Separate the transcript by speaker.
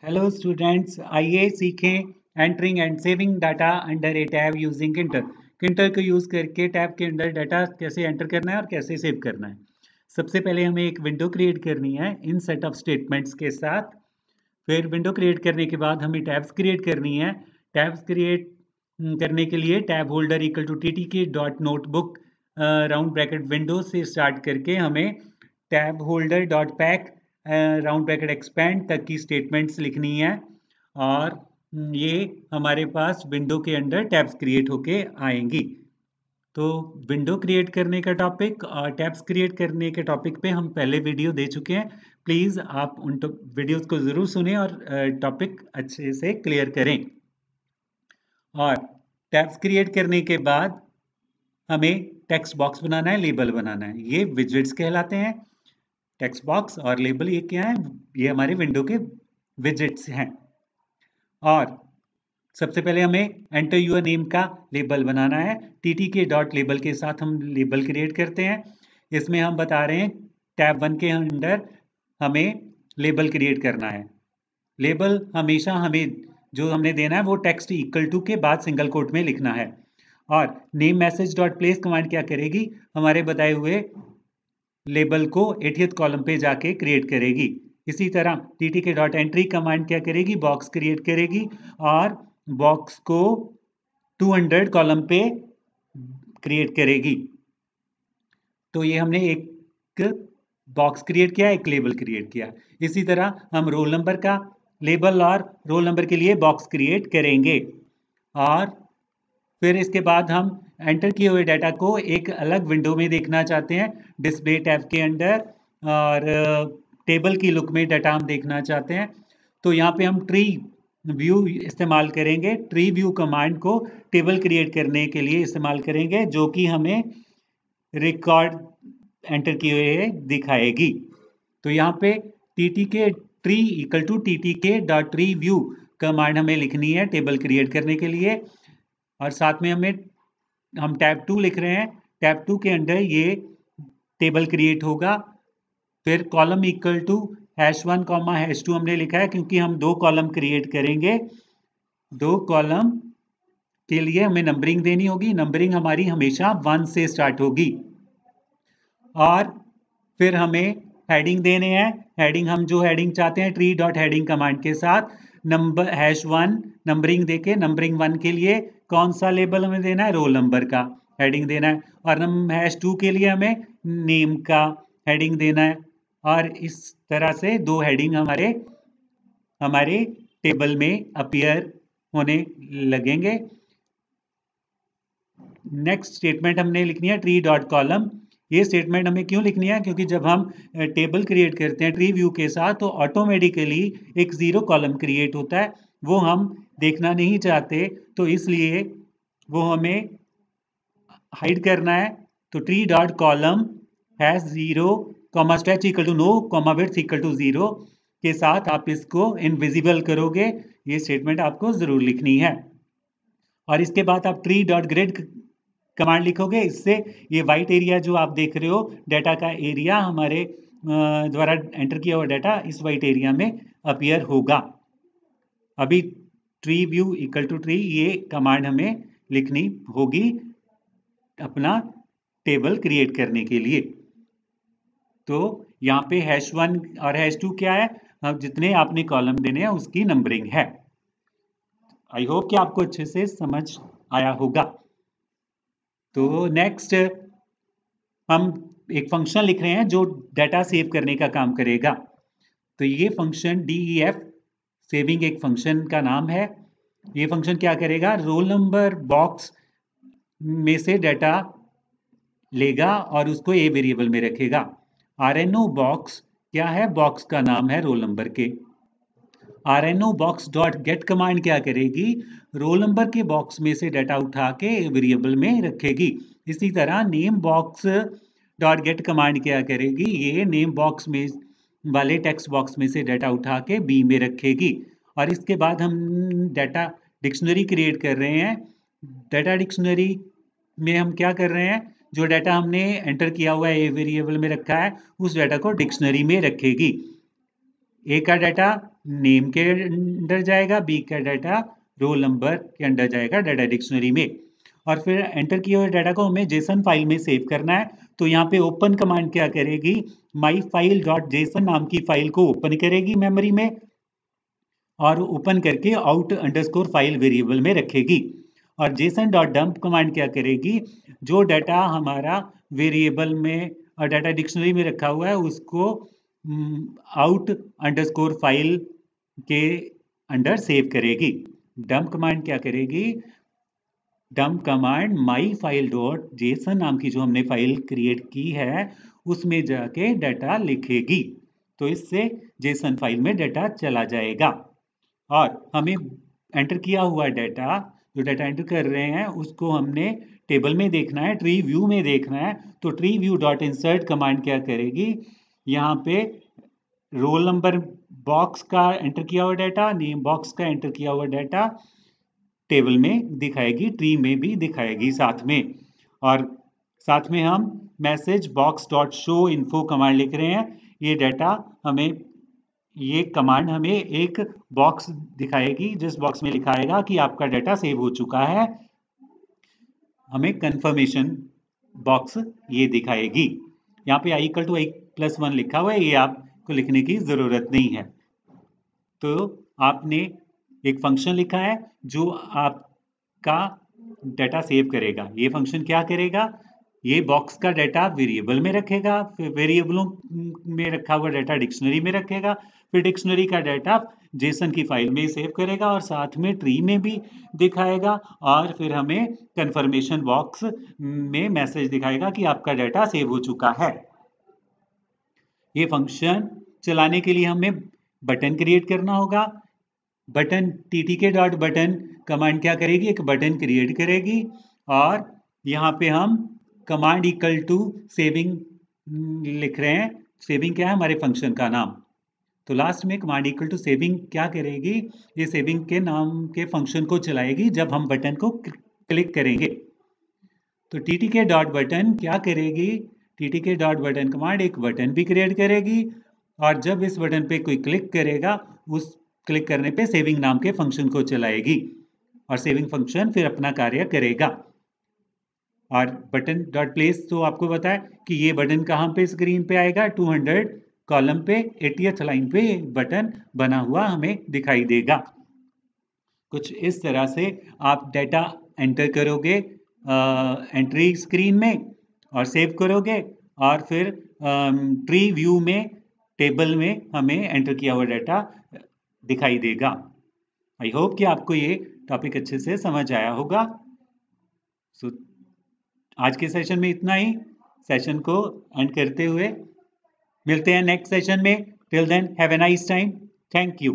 Speaker 1: Hello students, आइए सीखें entering and saving data under a tab using Tkinter. Tkinter को use करके tab के अंदर डाटा कैसे एंटर करना है और कैसे सेव करना है। सबसे पहले हमें एक विंडो क्रिएट करनी है इन सेट ऑफ स्टेटमेंट्स के साथ। फिर विंडो क्रिएट करने के बाद हमें टैब्स क्रिएट करनी है। टैब्स क्रिएट करने के लिए tab holder equal to T K dot notebook round bracket window से स्टार्ट करके हमें tab holder dot pack round bracket expand तक की स्टेटमेंट्स लिखनी है। और ये हमारे पास विंडो के अंदर टैब्स क्रिएट होके आएंगी। तो विंडो क्रिएट करने का टॉपिक और टैब्स क्रिएट करने के टॉपिक पे हम पहले वीडियो दे चुके हैं। प्लीज़ आप उन वीडियोस को ज़रूर सुनें और टॉपिक अच्छे से क्लियर करें। और टैब्स क्रिएट करने के बाद हमें टेक्स्ट बॉक्स बनाना है, लेबल बनाना है। ये विजेट्स कहलाते हैं। टेक्स्ट बॉक्स और लेबल ये क्या है? ये हमारे विंडो के विजेट्स हैं। और सबसे पहले हमें एंटर यूर नेम का लेबल बनाना है। टीटी के डॉट लेबल के साथ हम लेबल क्रिएट करते हैं। इसमें हम बता रहे हैं टैब 1 के अंदर हमें लेबल क्रिएट करना है। लेबल हमेशा हमें जो हमने देना है वो टेक्स्ट इक्वल टू के बाद सिंगल कोट में लिखना है। और name message dot place command क्या करेगी? हमारे बताए हुए लेबल को 80th कॉलम पे जाके क्रिएट करेगी। इसी तरह टीटी के डॉट एंट्री कमांड क्या करेगी? बॉक्स क्रिएट करेगी और बॉक्स को 200 कॉलम पे क्रिएट करेगी। तो ये हमने एक बॉक्स क्रिएट किया, एक लेबल क्रिएट किया। इसी तरह हम रोल नंबर का लेबल और रोल नंबर के लिए बॉक्स क्रिएट करेंगे। और फिर इसके बाद हम एंटर किए हुए डाटा को एक अलग विंडो में देखना चाहते हैं, डिस्प्ले टैब के अंदर। और टेबल की लुक में डाटा हम देखना चाहते हैं। तो यहाँ पे हम ट्री व्यू इस्तेमाल करेंगे। ट्री व्यू कमांड को टेबल क्रिएट करने के लिए इस्तेमाल करेंगे, जो कि हमें रिकॉर्ड एंटर किए हुए दिखाएगी। तो यहाँ पे टी के tree equal to T K dot tree view command हमें लिखनी है टेबल क्रिएट करने के लिए। और साथ में हम टैब 2 लिख रहे हैं। टैब 2 के अंदर ये टेबल क्रिएट होगा। फिर कॉलम इक्वल टू #1 कॉमा #2 हमने लिखा है, क्योंकि हम 2 कॉलम क्रिएट करेंगे। 2 कॉलम के लिए हमें नंबरिंग देनी होगी। नंबरिंग हमारी हमेशा 1 से स्टार्ट होगी। और फिर हमें हेडिंग देने हैं। हेडिंग हम जो हेडिंग चाहते हैं ट्री डॉट हेडिंग कमांड के साथ नंबर #1 नंबरिंग देके नंबरिंग 1 के लिए कौन सा लेबल हमें देना है? रोल नंबर का हेडिंग देना है। और #2 के लिए हमें नेम का हेडिंग देना है। और इस तरह से 2 हेडिंग हमारे टेबल में अपीयर होने लगेंगे। नेक्स्ट स्टेटमेंट हमने लिखनी है ट्री डॉट कॉलम। ये स्टेटमेंट हमें क्यों लिखनी है? क्योंकि जब हम टेबल क्रिएट करते हैं ट्री व्यू के साथ, तो ऑटोमेटिकली एक 0 कॉलम क्रिएट होता है। वो हम देखना नहीं चाहते, तो इसलिए वो हमें हाइड करना है। तो tree dot column has 0 comma stretch equal to no comma width equal to 0 के साथ आप इसको इनविजिबल करोगे। ये स्टेटमेंट आपको ज़रूर लिखनी है। और इसके बाद आप ट्री डॉट ग्रिड कमांड लिखोगे। इससे ये वाइट एरिया जो आप देख रहे हो, डाटा का एरिया, हमारे द्वारा एंटर किया हुआ डाटा इस वाइट एरिया में अपीयर होगा। अभी tree view equal to tree ये कमांड हमें लिखनी होगी अपना टेबल क्रिएट करने के लिए। तो यहाँ पे #1 और #2 क्या है? अब जितने आपने कॉलम देने हैं उसकी नंबरिंग है। आई होप कि आपको अच्छे से समझ आया होगा। तो नेक्स्ट हम एक फंक्शन लिख रहे हैं जो डाटा सेव करने का काम करेगा। तो ये फंक्शन DEF सेविंग एक फंक्शन का नाम है। ये फंक्शन क्या करेगा? रोल नंबर बॉक्स में से डाटा लेगा और उसको ए वेरिएबल में रखेगा। RNO बॉक्स क्या है? बॉक्स का नाम है रोल नंबर के। RNO box dot gate command क्या करेगी? रोल नंबर के बॉक्स में से डाटा उठा के वेरिएबल में रखेगी। इसी तरह name box dot gate command क्या करेगी? ये नेम बॉक्स में वाले टेक्स्ट बॉक्स में से डाटा उठा के बी में रखेगी। और इसके बाद हम डाटा डिक्शनरी क्रिएट कर रहे हैं। डाटा डिक्शनरी में हम क्या कर रहे हैं? जो डाटा हमने एंटर किया हुआ है ए वेरिएबल में रखा है, उस डाटा को डिक्शनरी में रखेगी। ए का डाटा नेम के अंदर जाएगा, बी का डाटा रोल नंबर के अंदर जाएगा डाटा डिक्शनरी में। और फिर एंटर किए हुए डाटा को हमें जेसन फाइल में सेव करना है। तो यहाँ पे ओपन कमांड क्या करेगी, माई फाइल डॉट जेसन नाम की फाइल को ओपन करेगी मेमोरी में, और ओपन करके आउट अंडरस्कोर फाइल वेरिएबल में रखेगी। और जेसन डॉट डंप कमांड क्या करेगी, जो डाटा हमारा वेरिएबल में और डाटा डिक्शनरी में रखा हुआ है उसको आउट अंडरस्कोर फाइल के अंडर सेव करेगी। डंप कमांड क्या करेगी, dump command my file dot JSON नाम की जो हमने फाइल क्रिएट की है उसमें जाके डाटा लिखेगी। तो इससे जेसन फाइल में डाटा चला जाएगा। और हमें एंटर किया हुआ डाटा, जो डाटा एंटर कर रहे हैं उसको हमने टेबल में देखना है, ट्री व्यू में देखना है। तो tree view dot insert command क्या करेगी, यहाँ पे रोल नंबर बॉक्स का एंटर किया हुआ डाटा, नेम बॉक्स का एंटर किया हुआ डाटा टेबल में दिखाएगी, ट्री में भी दिखाएगी साथ में। और साथ में हम message box dot show info command लिख रहे हैं। ये डाटा हमें, ये कमांड हमें एक बॉक्स दिखाएगी जिस बॉक्स में लिखाएगा कि आपका डाटा सेव हो चुका है। हमें कंफर्मेशन बॉक्स ये दिखाएगी। यहाँ पे I equal to I plus 1 लिखा हुआ है, ये आपको लिखने की जरूरत नहीं है। तो आपने एक फंक्शन लिखा है जो आपका डाटा सेव करेगा। ये फंक्शन क्या करेगा, ये बॉक्स का डाटा वेरिएबल में रखेगा, फिर वेरिएबलों में रखा हुआ डाटा डिक्शनरी में रखेगा, फिर डिक्शनरी का डाटा जेसन की फाइल में सेव करेगा और साथ में ट्री में भी दिखाएगा। और फिर हमें कंफर्मेशन बॉक्स में मैसेज दिखाएगा कि आपका डाटा सेव हो चुका है। ये फंक्शन चलाने के लिए हमें बटन क्रिएट करना होगा। Button ttk dot button command क्या करेगी, एक बटन क्रिएट करेगी। और यहाँ पे हम कमांड इक्वल टू सेविंग लिख रहे हैं। सेविंग क्या है, हमारे फंक्शन का नाम। तो लास्ट में कमांड इक्वल टू सेविंग क्या करेगी, ये सेविंग के नाम के फंक्शन को चलाएगी जब हम बटन को क्लिक करेंगे। तो ttk डॉट बटन क्या करेगी, ttk डॉट बटन कमांड एक बटन भी क्रिएट करेगी, और जब इस बटन पे कोई क्लिक करेगा उस क्लिक करने पे सेविंग नाम के फंक्शन को चलाएगी और सेविंग फंक्शन फिर अपना कार्य करेगा। और बटन डॉट प्लेस तो आपको पता है कि ये बटन कहाँ पे स्क्रीन पे आएगा, 200 कॉलम पे 80th लाइन पे बटन बना हुआ हमें दिखाई देगा। कुछ इस तरह से आप डाटा एंटर करोगे एंट्री स्क्रीन में और सेव करोगे, और फिर ट्री व्यू में टेबल में हमें एंटर किया हुआ डाटा दिखाई देगा। आई होप कि आपको ये टॉपिक अच्छे से समझ आया होगा। सो आज के सेशन में इतना ही। सेशन को एंड करते हुए मिलते हैं नेक्स्ट सेशन में। Till then have a nice time. Thank you.